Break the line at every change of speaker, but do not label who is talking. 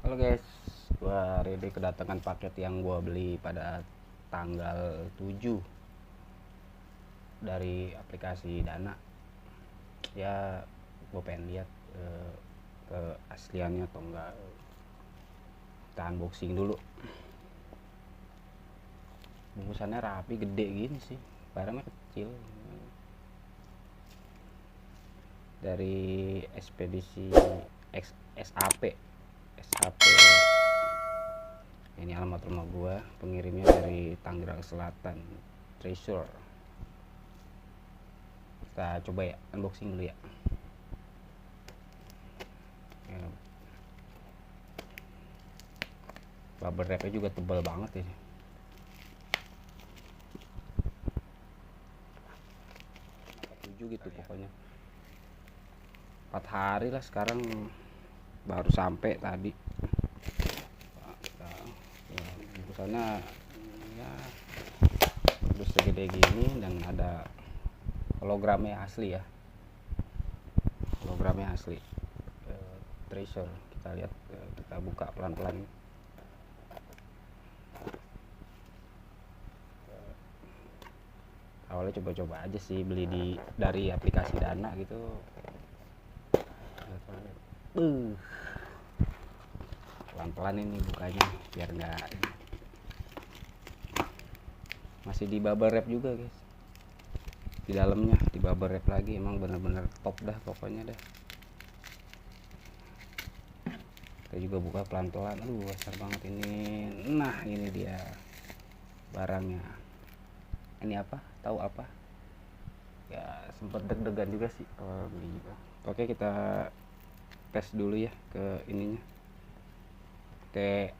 Halo guys, gua hari ini kedatangan paket yang gua beli pada tanggal 7 dari aplikasi Dana. Ya, gua pengen lihat keasliannya atau enggak. Kita unboxing dulu. Bungkusannya rapi, gede gini sih, barangnya kecil. Dari ekspedisi SAP. Ini alamat rumah gua, pengirimnya dari Tangerang Selatan, Treasure. Kita coba ya, unboxing dulu ya. Bubble wrapnya juga tebal banget ini. Tujuh gitu pokoknya. 4 hari lah sekarang, baru sampai tadi. Bungkusannya ya udah segede gini dan ada hologramnya asli ya, hologramnya asli. Treasure, kita lihat, kita buka pelan-pelan. Awalnya coba-coba aja sih beli dari aplikasi Dana gitu. Pelan-pelan ini bukanya biar nggak, masih di bubble wrap juga guys, di dalamnya di bubble wrap lagi. Emang bener-bener top dah pokoknya dah. Kita juga buka pelan-pelan. Besar banget ini. Nah, ini dia barangnya. Ini apa? Tahu apa? Ya sempet deg-degan juga sih kalau beli juga. Oke, kita tes dulu ya ke ininya. Oke,